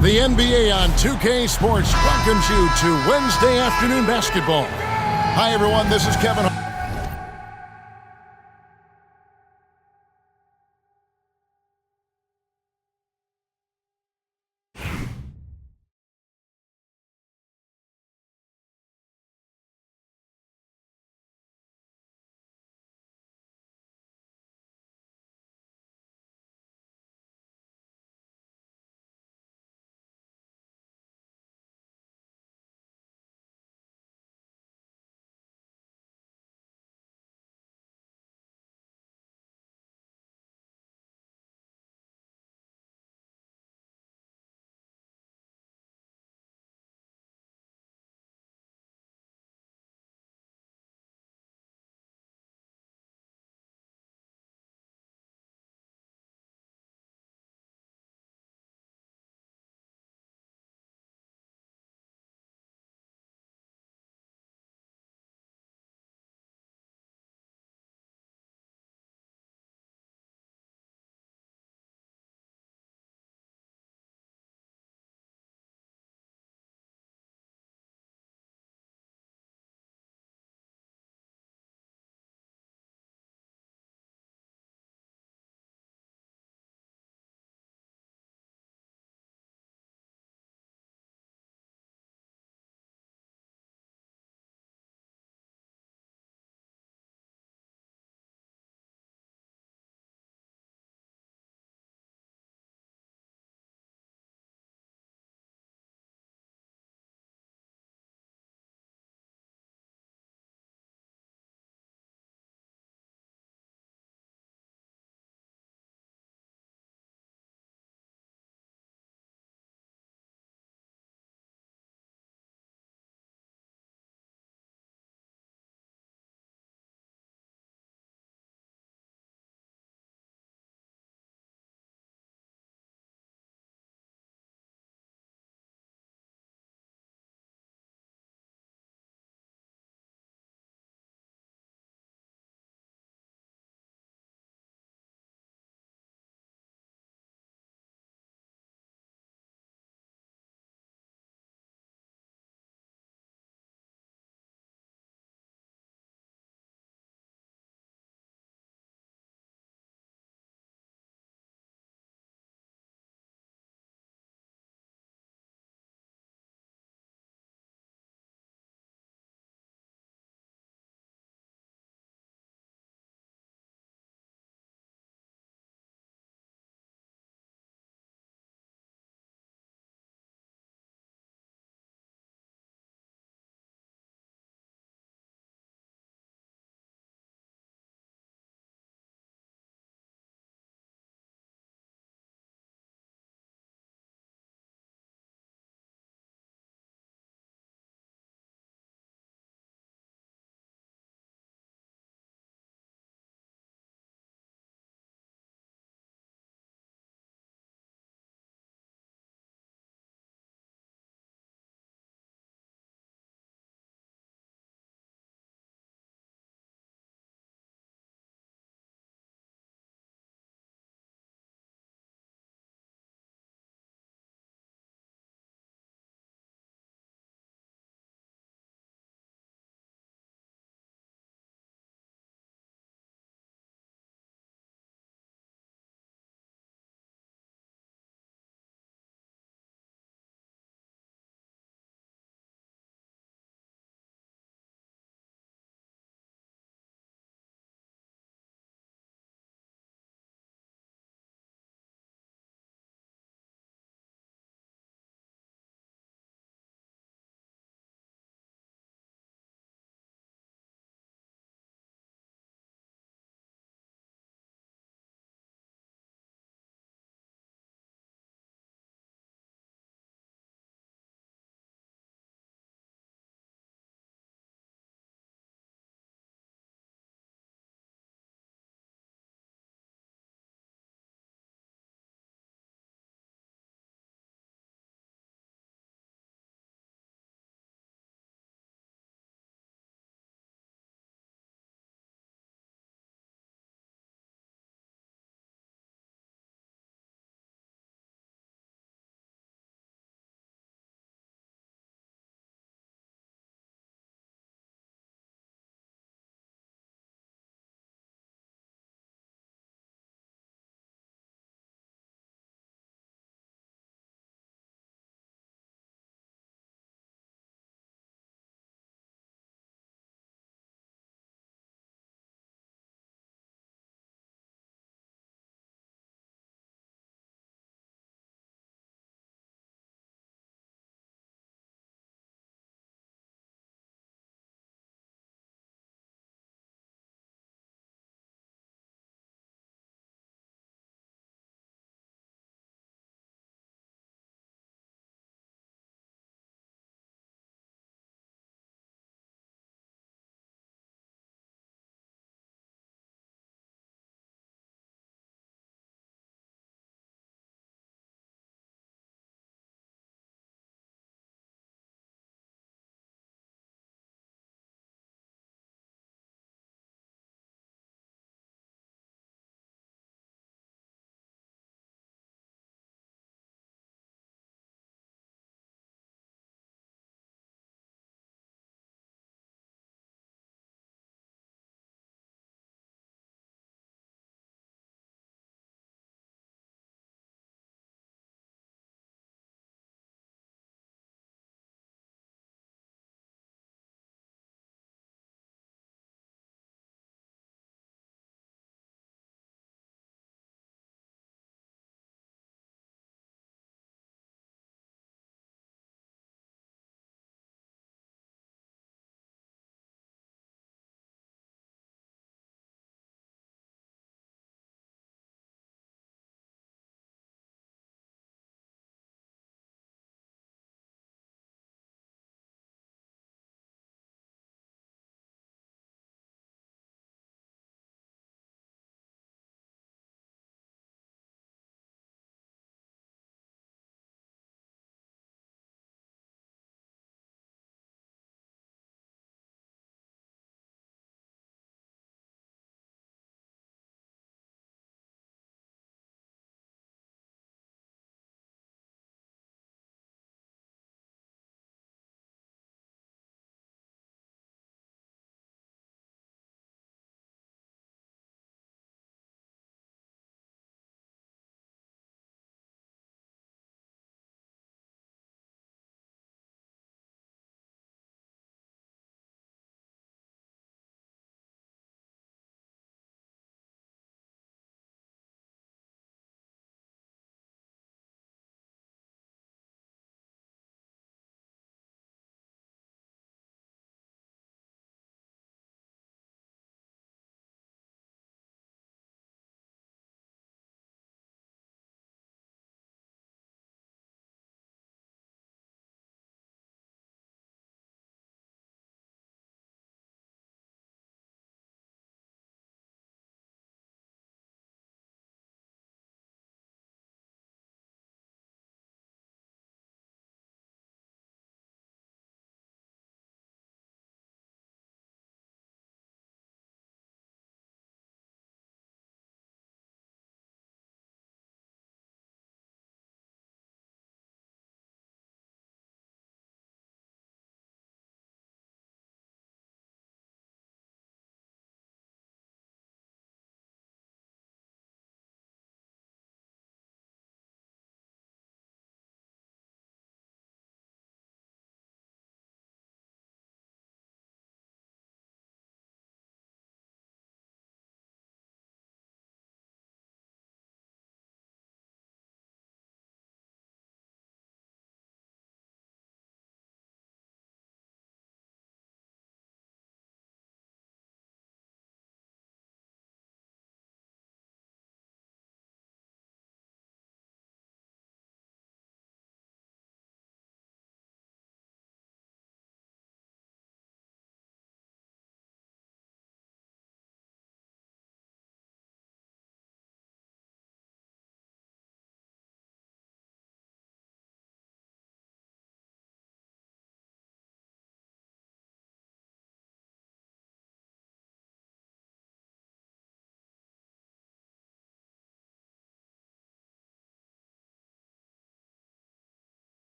The NBA on 2K Sports welcomes you to Wednesday afternoon basketball. Hi, everyone. This is Kevin.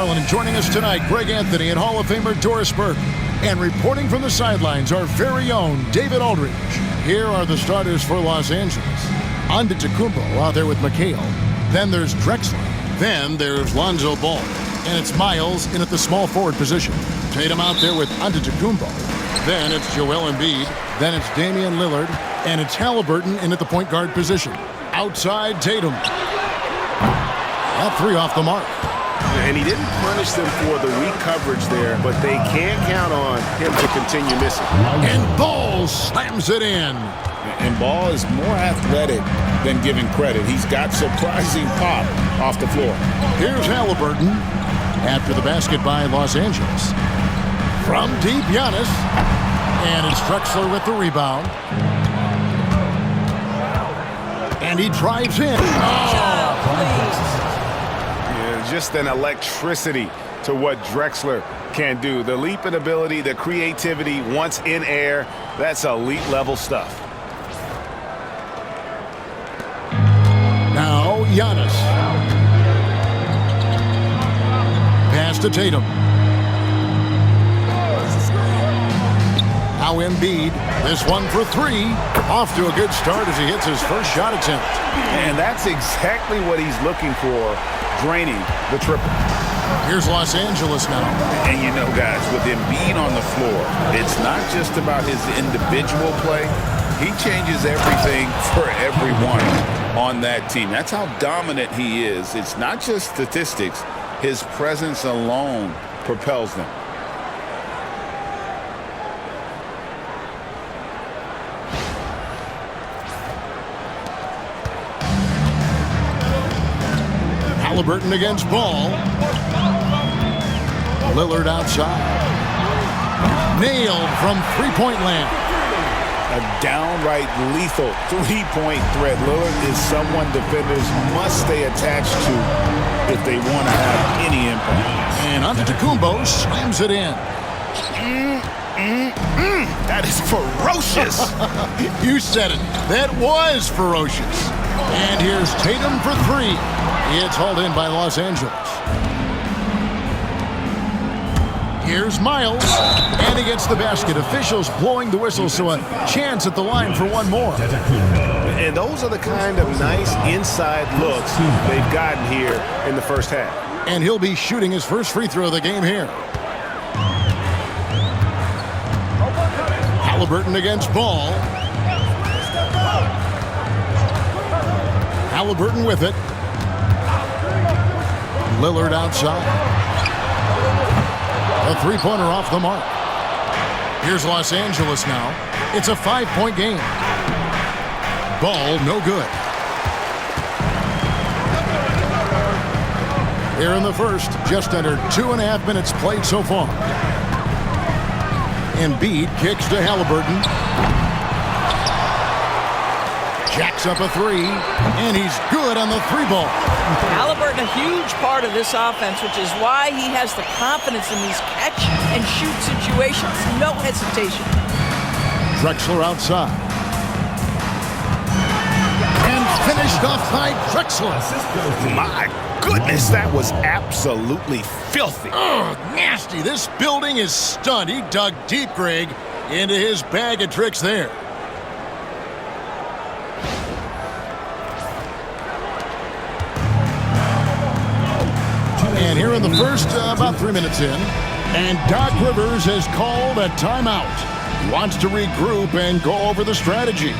And joining us tonight, Greg Anthony and Hall of Famer Doris Burke. And reporting from the sidelines, our very own David Aldridge. Here are the starters for Los Angeles. Antetokounmpo out there with McHale. Then there's Drexler. Then there's Lonzo Ball. And it's Miles in at the small forward position. Tatum out there with Antetokounmpo. Then it's Joel Embiid. Then it's Damian Lillard. And it's Halliburton in at the point guard position. Outside Tatum. That three off the mark. And he didn't punish them for the weak coverage there, but they can't count on him to continue missing. And Ball slams it in. And Ball is more athletic than giving credit. He's got surprising pop off the floor. Here's Halliburton after the basket by Los Angeles. From deep, Giannis. And it's Drexler with the rebound. And he drives in. Just an electricity to what Drexler can do. The leaping ability, the creativity once in air, that's elite level stuff. Now Giannis. Pass to Tatum. Now Embiid. This one for three. Off to a good start as he hits his first shot attempt. And that's exactly what he's looking for. Draining the triple. Here's Los Angeles now. And you know, guys, with Embiid on the floor, it's not just about his individual play. He changes everything for everyone on that team. That's how dominant he is. It's not just statistics. His presence alone propels them. Halliburton against Ball. Lillard outside. Nailed from three-point land. A downright lethal three-point threat. Lillard is someone defenders must stay attached to if they want to have any impact. And Antetokounmpo slams it in. That is ferocious. You said it. That was ferocious. And here's Tatum for three. It's hauled in by Los Angeles. Here's Miles. And he gets the basket. Officials blowing the whistle, so a chance at the line for one more. And those are the kind of nice inside looks they've gotten here in the first half. And he'll be shooting his first free throw of the game here. Halliburton against Ball. Halliburton with it. Lillard outside. A three-pointer off the mark. Here's Los Angeles now. It's a 5-point game. Ball no good. Here in the first, just under 2.5 minutes played so far. Embiid kicks to Halliburton. Jacks up a three, and he's good on the three ball. Halliburton, a huge part of this offense, which is why he has the confidence in these catch-and-shoot situations. No hesitation. Drexler outside. And finished off by Drexler. My goodness, that was absolutely filthy. Oh, nasty. This building is stunned. He dug deep, Greg, into his bag of tricks there. And here in the first, about 3 minutes in, and Doc Rivers has called a timeout. He wants to regroup and go over the strategy.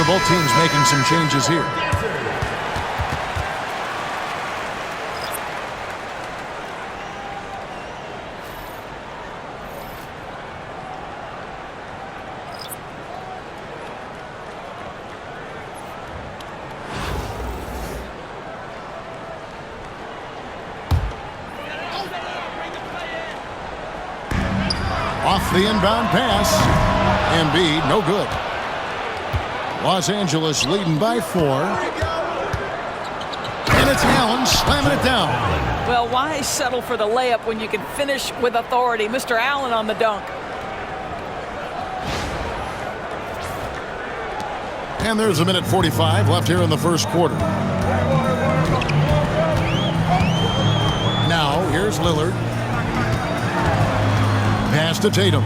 both teams making some changes here. Off the inbound pass. Embiid, no good. Los Angeles leading by 4. And it's Allen slamming it down. Well, why settle for the layup when you can finish with authority? Mr. Allen on the dunk. And there's a minute 45 left here in the first quarter. Now, here's Lillard. Pass to Tatum.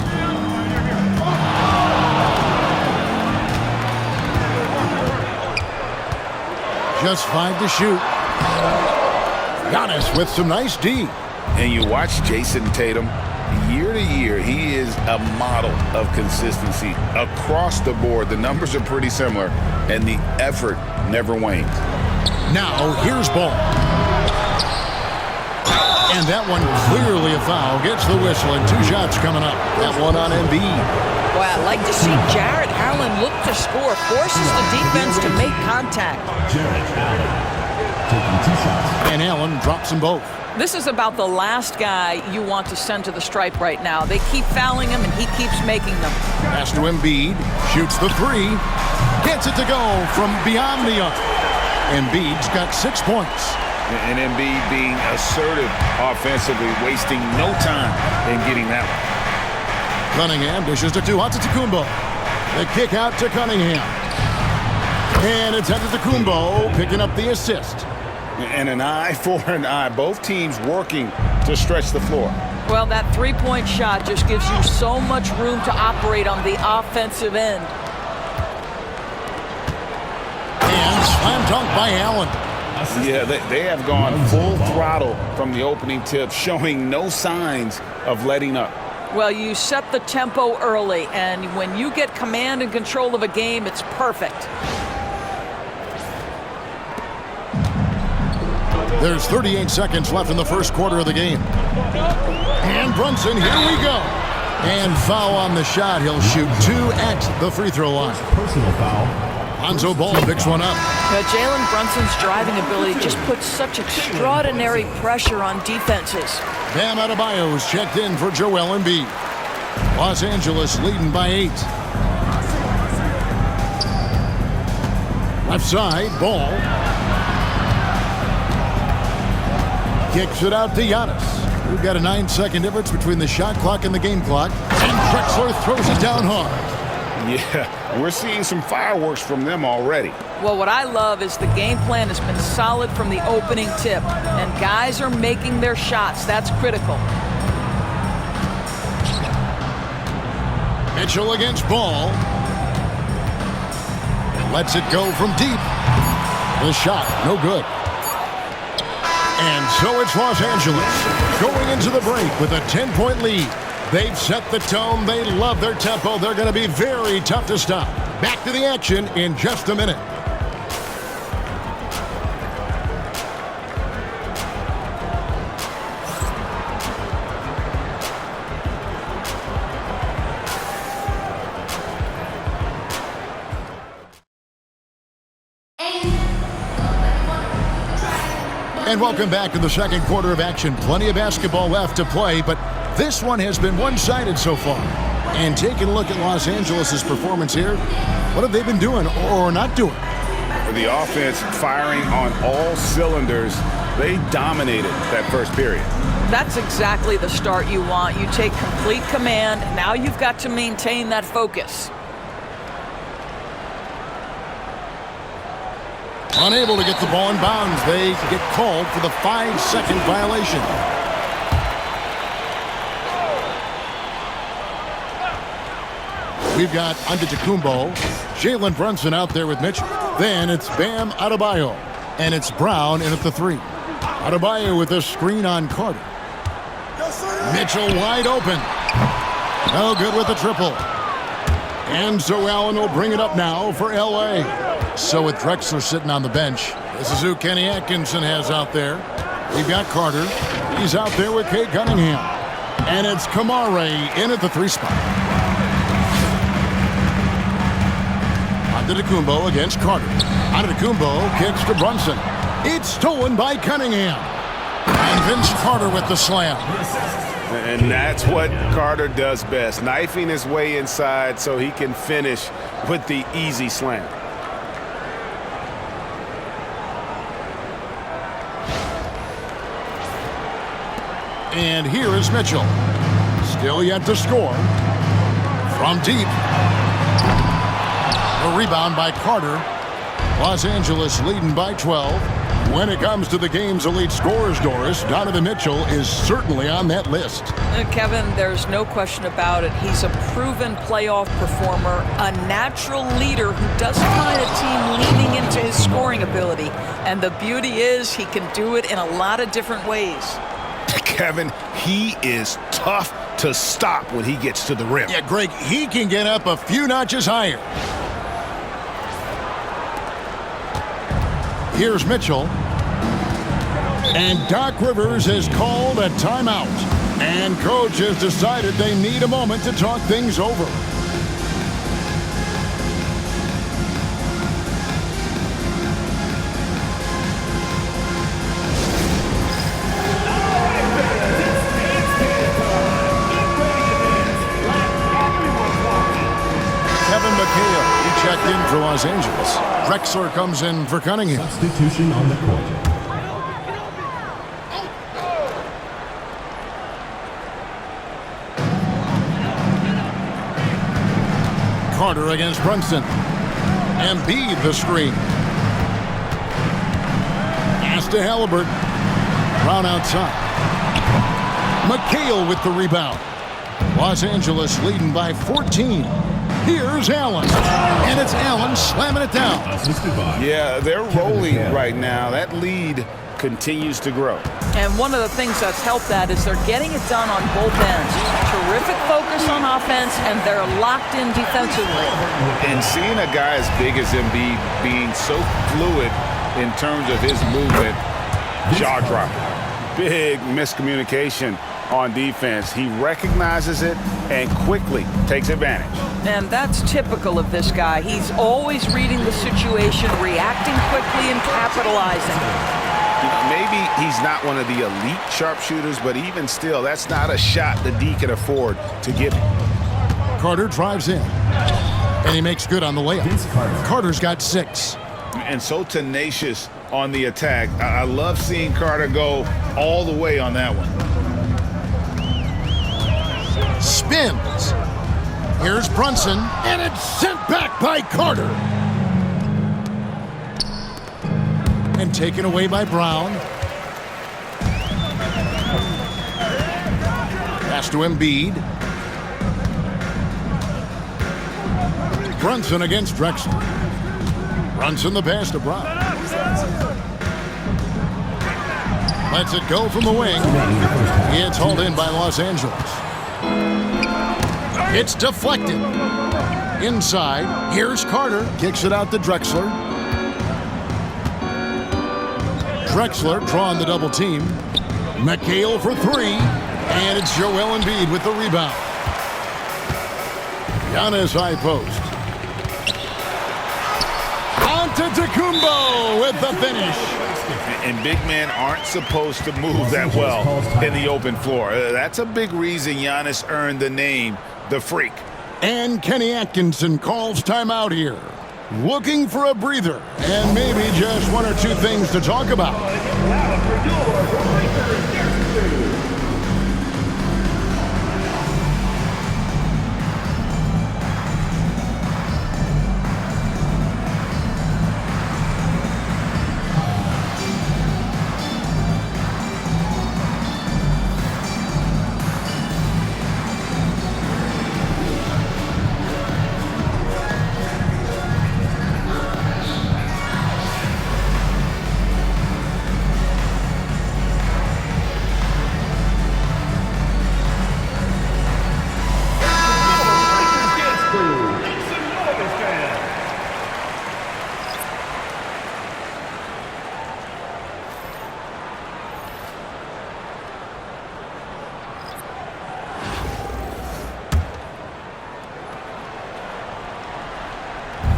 Just 5 to shoot. Giannis with some nice D. And you watch Jason Tatum, year to year, he is a model of consistency across the board. The numbers are pretty similar, and the effort never wanes. Now, here's Ball. And that one clearly a foul. Gets the whistle, and 2 shots coming up. That one on Embiid. Well, I'd like to see Jarrett Allen look to score. Forces the defense to make contact. Jarrett Allen taking 2 shots. And Allen drops them both. This is about the last guy you want to send to the stripe right now. They keep fouling him, and he keeps making them. Pass to Embiid. Shoots the 3. Gets it to go from beyond the arc. Embiid's got 6 points. And Embiid being assertive offensively, wasting no time in getting that one. Cunningham dishes to Antetokounmpo. The kick out to Cunningham. And it's Antetokounmpo picking up the assist. And an eye for an eye. Both teams working to stretch the floor. Well, that three-point shot just gives you so much room to operate on the offensive end. And slam dunk by Allen. Yeah, they have gone full throttle from the opening tip, showing no signs of letting up. Well, you set the tempo early, and when you get command and control of a game, it's perfect. There's 38 seconds left in the first quarter of the game. And Brunson, here we go. And foul on the shot. He'll shoot 2 at the free throw line. Personal foul. Lonzo Ball picks one up. Jalen Brunson's driving ability just puts such extraordinary pressure on defenses. Bam Adebayo's checked in for Joel Embiid. Los Angeles leading by 8. Left side, Ball. Kicks it out to Giannis. We've got a 9-second difference between the shot clock and the game clock. And Drexler throws it down hard. Yeah, we're seeing some fireworks from them already. Well, what I love is the game plan has been solid from the opening tip, and guys are making their shots. That's critical. Mitchell against Ball. Lets it go from deep. The shot, no good. And so it's Los Angeles going into the break with a 10-point lead. They've set the tone. They love their tempo. They're going to be very tough to stop. Back to the action in just a minute. And welcome back to the second quarter of action. Plenty of basketball left to play, but this one has been one-sided so far. And taking a look at Los Angeles' performance here, what have they been doing or not doing? The offense firing on all cylinders. They dominated that first period. That's exactly the start you want. You take complete command. Now you've got to maintain that focus. Unable to get the ball in bounds. They get called for the 5-second violation. We've got Antetokounmpo, Jalen Brunson out there with Mitchell. Then it's Bam Adebayo, and it's Brown in at the 3. Adebayo with a screen on Carter. Mitchell wide open. No good with the triple. And so Allen will bring it up now for L.A. So with Drexler sitting on the bench, this is who Kenny Atkinson has out there. We've got Carter. He's out there with Cade Cunningham. And it's Kamare in at the 3 spot. Antetokounmpo against Carter. Antetokounmpo kicks to Brunson. It's stolen by Cunningham. And Vince Carter with the slam. And that's what Carter does best, knifing his way inside so he can finish with the easy slam. And here is Mitchell. Still yet to score. From deep. A rebound by Carter. Los Angeles leading by 12. When it comes to the game's elite scorers, Doris, Donovan Mitchell is certainly on that list. Kevin, there's no question about it. He's a proven playoff performer, a natural leader who doesn't find a team leaning into his scoring ability. And the beauty is he can do it in a lot of different ways. Kevin, he is tough to stop when he gets to the rim. Yeah, Greg, he can get up a few notches higher. Here's Mitchell. And Doc Rivers has called a timeout. And coach has decided they need a moment to talk things over. Kevin McHale, he checked in for Los Angeles. Drexler comes in for Cunningham. Substitution on the court. Carter against Brunson. Embiid the screen. Pass to Halliburton. Brown outside. McHale with the rebound. Los Angeles leading by 14. Here's Allen. And it's Allen slamming it down. Assisted by Yeah, they're rolling right now. That lead continues to grow. And one of the things that's helped that is they're getting it done on both ends. Terrific focus on offense, and they're locked in defensively. And seeing a guy as big as Embiid being so fluid in terms of his movement, jaw dropping. Big miscommunication on defense. He recognizes it and quickly takes advantage. And that's typical of this guy. He's always reading the situation, reacting quickly, and capitalizing. You know, maybe he's not one of the elite sharpshooters, but even still, that's not a shot the D can afford to give him. Carter drives in. And he makes good on the layup. Vince Carter. Carter's got 6. And so tenacious on the attack. I love seeing Carter go all the way on that one. Spins. Here's Brunson. And it's sent back by Carter. And taken away by Brown. Pass to Embiid. Brunson against Drexler. Brunson the pass to Brown. Lets it go from the wing. It's hauled in by Los Angeles. It's deflected. Inside. Here's Carter. Kicks it out to Drexler. Drexler drawing the double team. McHale for 3. And it's Joel Embiid with the rebound. Giannis high post. Antetokounmpo with the finish. And big men aren't supposed to move that well in the open floor. That's a big reason Giannis earned the name, the Freak. And Kenny Atkinson calls timeout here. Looking for a breather and maybe just 1 or 2 things to talk about.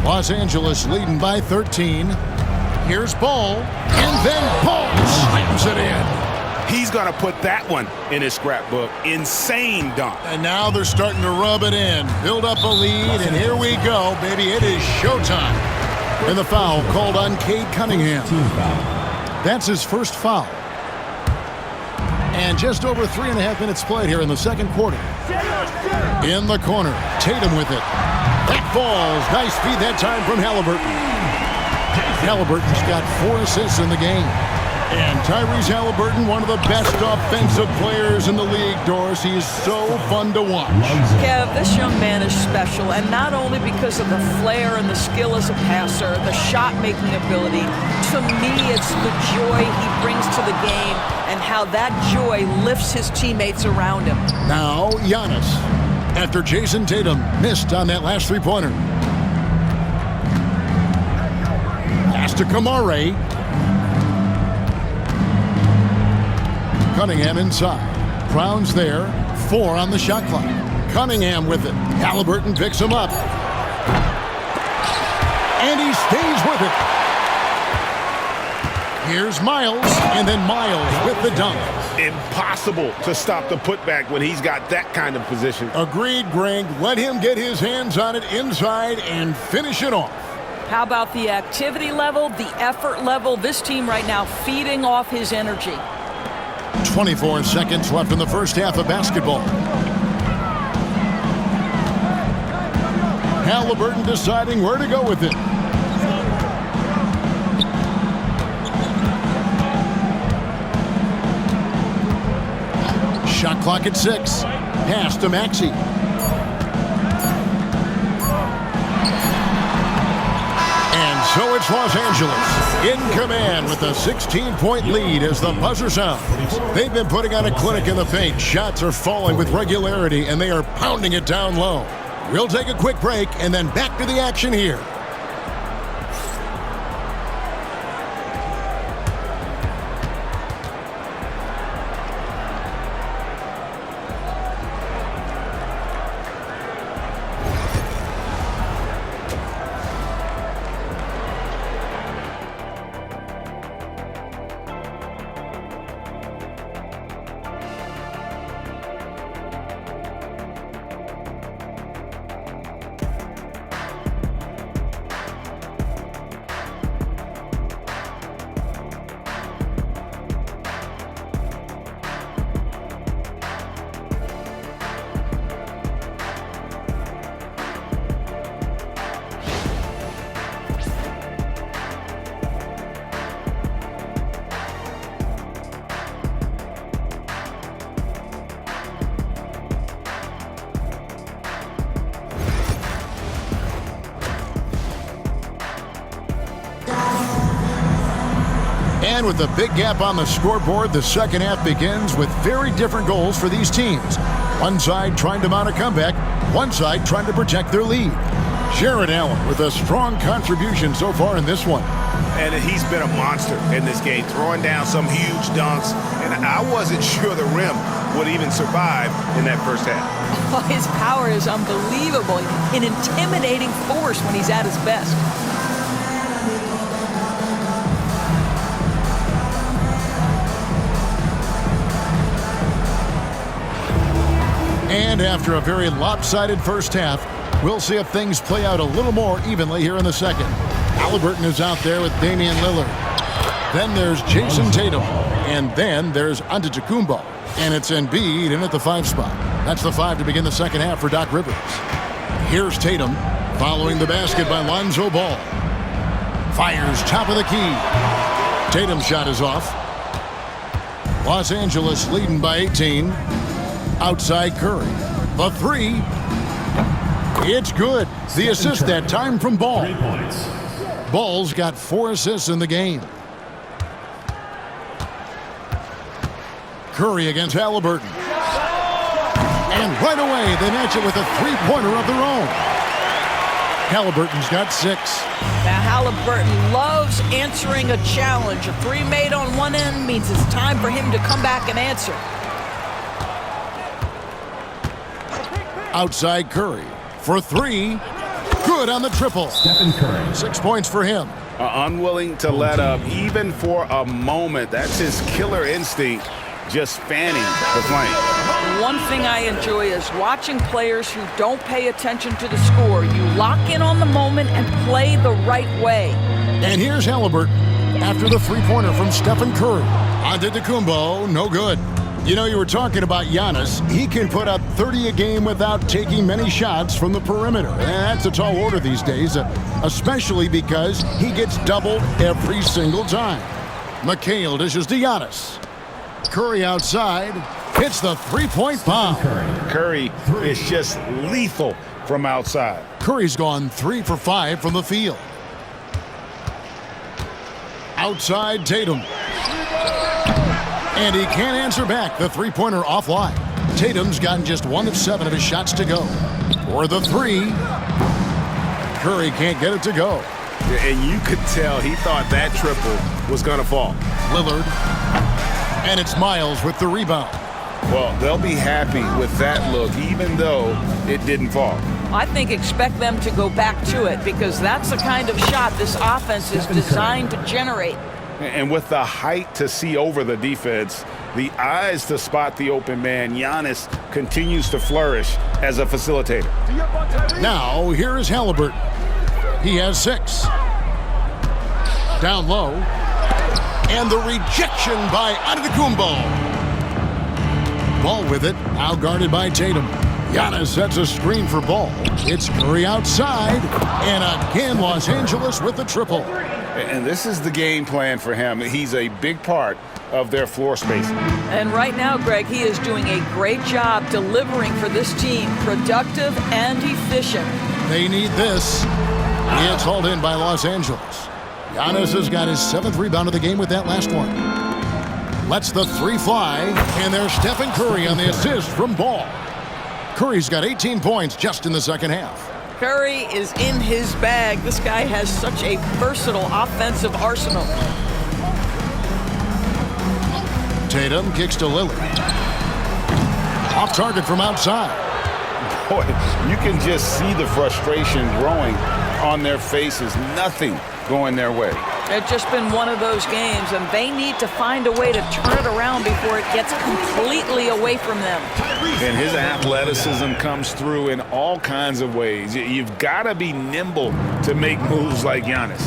Los Angeles leading by 13. Here's Ball, and then Ball slams it in. He's going to put that one in his scrapbook. Insane dunk. And now they're starting to rub it in, build up a lead, and here we go, baby. It is showtime. And the foul called on Cade Cunningham. Team foul. That's his first foul. And just over 3.5 minutes played here in the second quarter. In the corner, Tatum with it. That falls. Nice feed that time from Halliburton. Halliburton's got 4 assists in the game. And Tyrese Halliburton, one of the best offensive players in the league, Doris. He is so fun to watch. Kev, this young man is special, and not only because of the flair and the skill as a passer, the shot-making ability. To me, it's the joy he brings to the game and how that joy lifts his teammates around him. Now, Giannis, after Jason Tatum missed on that last three-pointer. Pass to Kamare. Cunningham inside. Brown's there. 4 on the shot clock. Cunningham with it. Halliburton picks him up. And he stays with it. Here's Miles, and then Miles with the dunk. Impossible to stop the putback when he's got that kind of position. Agreed, Greg. Let him get his hands on it inside and finish it off. How about the activity level, the effort level? This team right now feeding off his energy. 24 seconds left in the first half of basketball. Halliburton deciding where to go with it. Shot clock at 6. Pass to Maxey. And so it's Los Angeles in command with a 16-point lead as the buzzer sounds. They've been putting on a clinic in the paint. Shots are falling with regularity, and they are pounding it down low. We'll take a quick break and then back to the action here. And with a big gap on the scoreboard, the second half begins with very different goals for these teams. One side trying to mount a comeback, one side trying to protect their lead. Jarrett Allen with a strong contribution so far in this one. And he's been a monster in this game, throwing down some huge dunks. And I wasn't sure the rim would even survive in that first half. Oh, his power is unbelievable. An intimidating force when he's at his best. And after a very lopsided first half, we'll see if things play out a little more evenly here in the second. Halliburton is out there with Damian Lillard. Then there's Jason Tatum. And then there's Antetokounmpo. And it's Embiid in at the 5 spot. That's the 5 to begin the second half for Doc Rivers. Here's Tatum following the basket by Lonzo Ball. Fires top of the key. Tatum's shot is off. Los Angeles leading by 18. Outside Curry. The 3. It's good. The assist that time from Ball. 3 points. Ball's got 4 assists in the game. Curry against Halliburton. And right away, they match it with a 3-pointer of their own. Halliburton's got 6. Now, Halliburton loves answering a challenge. A 3 made on one end means it's time for him to come back and answer. Outside Curry for 3. Good on the triple. Stephen Curry. 6 points for him. Unwilling to let up even for a moment. That's his killer instinct, just fanning the flame. One thing I enjoy is watching players who don't pay attention to the score. You lock in on the moment and play the right way. And here's Halliburton after the three-pointer from Stephen Curry. Antetokounmpo, no good. You know, you were talking about Giannis. He can put up 30 a game without taking many shots from the perimeter. And that's a tall order these days, especially because he gets doubled every single time. McHale dishes to Giannis. Curry outside, hits the three-point bomb. Curry is just lethal from outside. Curry's gone 3 for 5 from the field. Outside Tatum. And he can't answer back. The three-pointer offline. Tatum's gotten just 1 of 7 of his shots to go. For the three, Curry can't get it to go. And you could tell he thought that triple was going to fall. Lillard. And it's Miles with the rebound. Well, they'll be happy with that look, even though it didn't fall. I think expect them to go back to it because that's the kind of shot this offense is designed to generate. And with the height to see over the defense, the eyes to spot the open man, Giannis continues to flourish as a facilitator. Now, here is Halliburton. He has 6. Down low. And the rejection by Antetokounmpo. Ball with it, now guarded by Tatum. Giannis sets a screen for Ball. It's Curry outside, and again Los Angeles with the triple. And this is the game plan for him. He's a big part of their floor spacing. And right now, Greg, he is doing a great job delivering for this team, productive and efficient. They need this. He gets hauled in by Los Angeles. Giannis has got his 7th rebound of the game with that last one. Lets the three fly, and there's Stephen Curry on the assist from Ball. Curry's got 18 points just in the second half. Curry is in his bag. This guy has such a versatile offensive arsenal. Tatum kicks to Lillard. Off target from outside. Boy, you can just see the frustration growing on their faces. Nothing going their way. It's just been one of those games, and they need to find a way to turn it around before it gets completely away from them. And his athleticism comes through in all kinds of ways. You've got to be nimble to make moves like Giannis.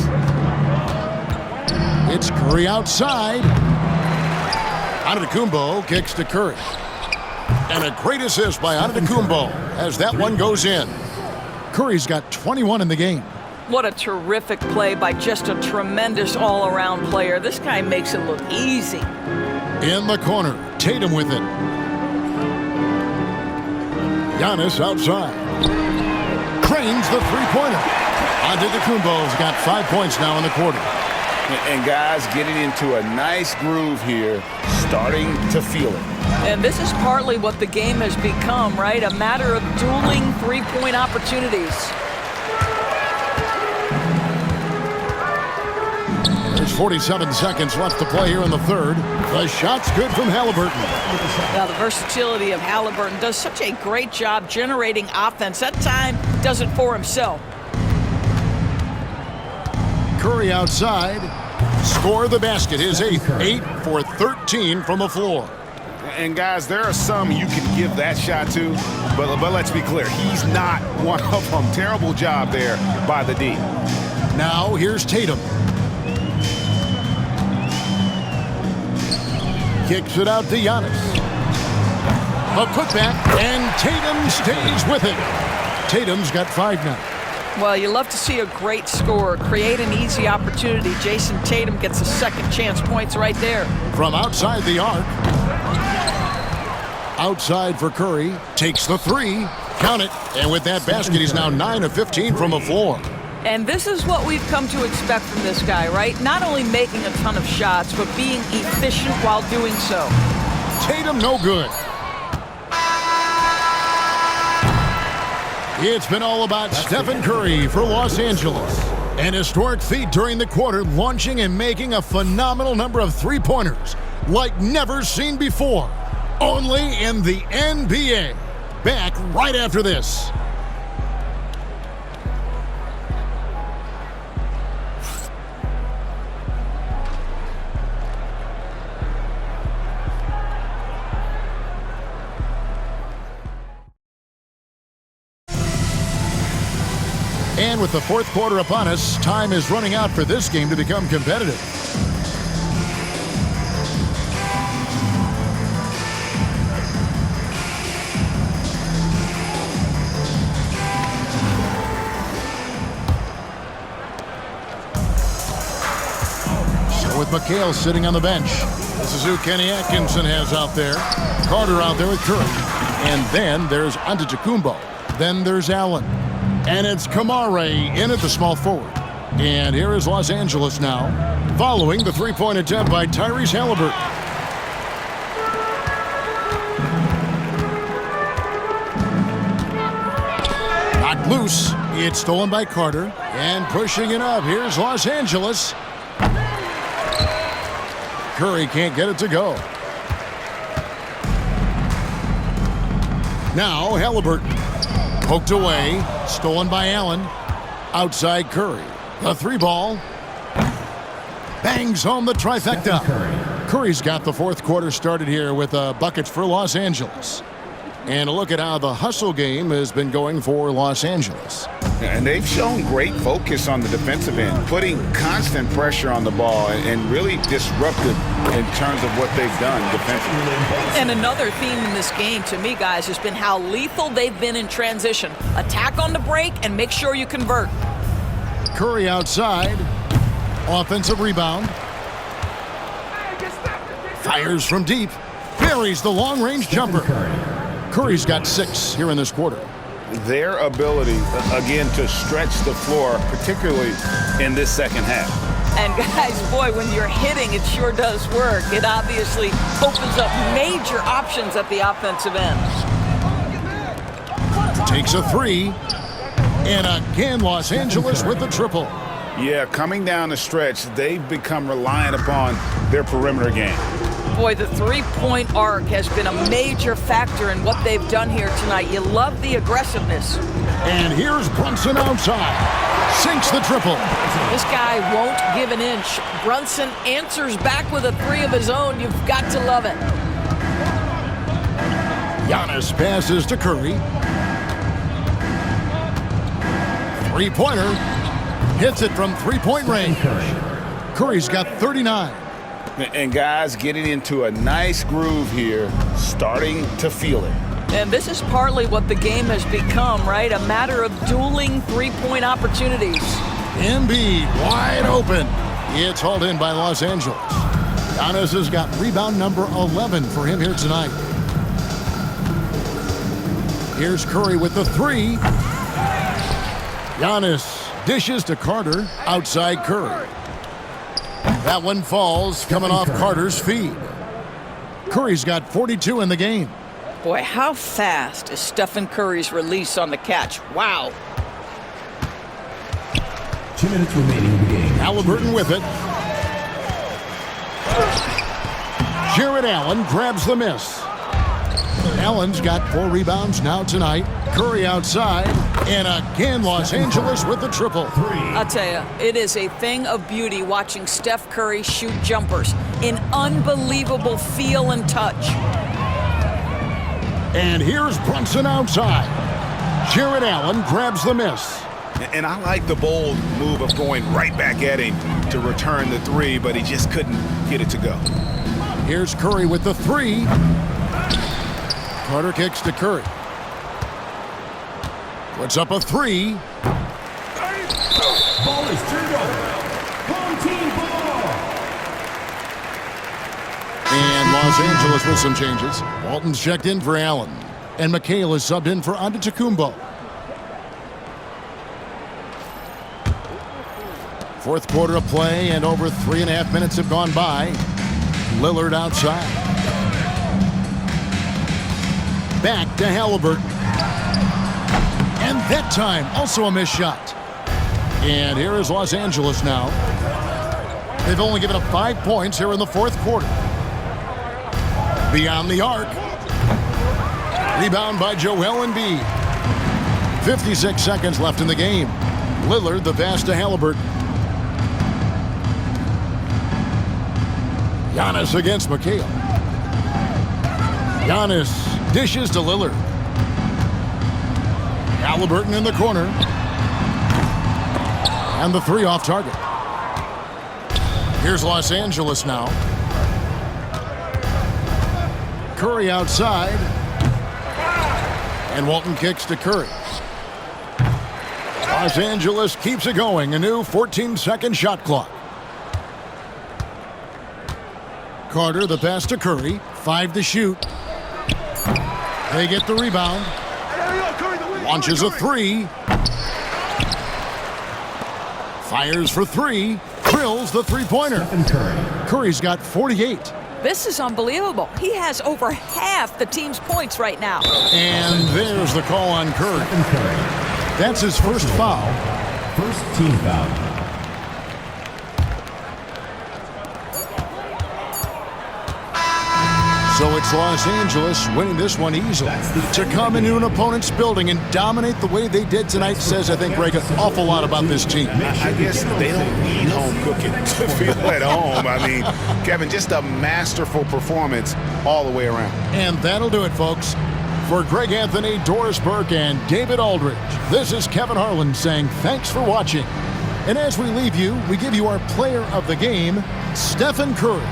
It's Curry outside. Antetokounmpo kicks to Curry. And a great assist by Antetokounmpo as that one goes in. Curry's got 21 in the game. What a terrific play by just a tremendous all-around player. This guy makes it look easy. In the corner, Tatum with it. Giannis outside. Cranes the three-pointer. Antetokounmpo's got 5 points now in the quarter. And guys getting into a nice groove here, starting to feel it. And this is partly what the game has become, right? A matter of dueling three-point opportunities. There's 47 seconds left to play here in the third. The shot's good from Halliburton. Now, the versatility of Halliburton does such a great job generating offense. That time does it for himself. Curry outside. Score the basket. His 8th. 8 for 13 from the floor. And guys, there are some you can give that shot to, but let's be clear, he's not one of them. Terrible job there by the D. Now here's Tatum. Kicks it out to Giannis. A putback, and Tatum stays with it. Tatum's got 5 now. Well, you love to see a great scorer create an easy opportunity. Jason Tatum gets a second chance points right there. From outside the arc. Outside for Curry. Takes the 3. Count it. And with that basket, he's now 9 of 15 from the floor. And this is what we've come to expect from this guy, right? Not only making a ton of shots, but being efficient while doing so. Tatum no good. It's been all about Stephen Curry for Los Angeles. An historic feat during the quarter, launching and making a phenomenal number of three-pointers like never seen before. Only in the NBA. Back right after this. And with the fourth quarter upon us, time is running out for this game to become competitive. So with McHale sitting on the bench, this is who Kenny Atkinson has out there. Carter out there with Curry. And then there's Antetokounmpo. Then there's Allen. And it's Kamare in at the small forward. And here is Los Angeles now, following the three-point attempt by Tyrese Halliburton. Knocked loose. It's stolen by Carter. And pushing it up, here's Los Angeles. Curry can't get it to go. Now Halliburton. Poked away. Stolen by Allen. Outside Curry. The three ball. Bangs home the trifecta. Curry's got the fourth quarter started here with buckets for Los Angeles. And a look at how the hustle game has been going for Los Angeles. And they've shown great focus on the defensive end, putting constant pressure on the ball and really disruptive in terms of what they've done defensively. And another theme in this game to me, guys, has been how lethal they've been in transition. Attack on the break and make sure you convert. Curry outside. Offensive rebound. Fires from deep. Buries the long-range jumper. Curry's got 6 here in this quarter. Their ability, again, to stretch the floor, particularly in this second half. And guys, boy, when you're hitting, it sure does work. It obviously opens up major options at the offensive end. Takes a 3. And again, Los Angeles with the triple. Yeah, coming down the stretch, they've become reliant upon their perimeter game. Boy, the three-point arc has been a major factor in what they've done here tonight. You love the aggressiveness. And here's Brunson outside. Sinks the triple. This guy won't give an inch. Brunson answers back with a 3 of his own. You've got to love it. Giannis passes to Curry. Three-pointer. Hits it from three-point range. Curry's got 39. And guys getting into a nice groove here, starting to feel it. And this is partly what the game has become, right? A matter of dueling three-point opportunities. Embiid wide open. It's hauled in by Los Angeles. Giannis has got rebound number 11 for him here tonight. Here's Curry with the 3. Giannis dishes to Carter. Outside Curry. That one falls, coming off Carter's feed. Curry's got 42 in the game. Boy, how fast is Stephen Curry's release on the catch? Wow. 2 minutes remaining in the game. Halliburton with it. Jarrett Allen grabs the miss. Allen's got 4 rebounds now tonight. Curry outside. And again, Los Angeles with the triple. I'll tell you, it is a thing of beauty watching Steph Curry shoot jumpers. An unbelievable feel and touch. And here's Brunson outside. Jarrett Allen grabs the miss. And I like the bold move of going right back at him to return the 3, but he just couldn't get it to go. Here's Curry with the 3. Carter kicks to Curry. Puts up a 3. Ball is turned over. Home team ball. And Los Angeles with some changes. Walton's checked in for Allen. And McHale is subbed in for Antetokounmpo. Fourth quarter of play, and over 3.5 minutes have gone by. Lillard outside. Back to Halliburton. And that time, also a missed shot. And here is Los Angeles now. They've only given up 5 points here in the fourth quarter. Beyond the arc. Rebound by Joel Embiid. 56 seconds left in the game. Lillard the pass to Halliburton. Giannis against McHale. Giannis dishes to Lillard. Halliburton in the corner. And the 3 off target. Here's Los Angeles now. Curry outside. And Walton kicks to Curry. Los Angeles keeps it going. A new 14-second shot clock. Carter, the pass to Curry. 5 to shoot. They get the rebound. Launches a 3. Fires for 3. Drills the three-pointer. Curry's got 48. This is unbelievable. He has over half the team's points right now. And there's the call on Curry. That's his first foul. First team foul. So it's Los Angeles winning this one easily. To come into an opponent's building and dominate the way they did tonight says, I think, Greg, an awful lot about this team. I guess they don't need home cooking to feel at home. I mean, Kevin, just a masterful performance all the way around. And that'll do it, folks. For Greg Anthony, Doris Burke, and David Aldridge, this is Kevin Harlan saying thanks for watching. And as we leave you, we give you our player of the game, Stephen Curry.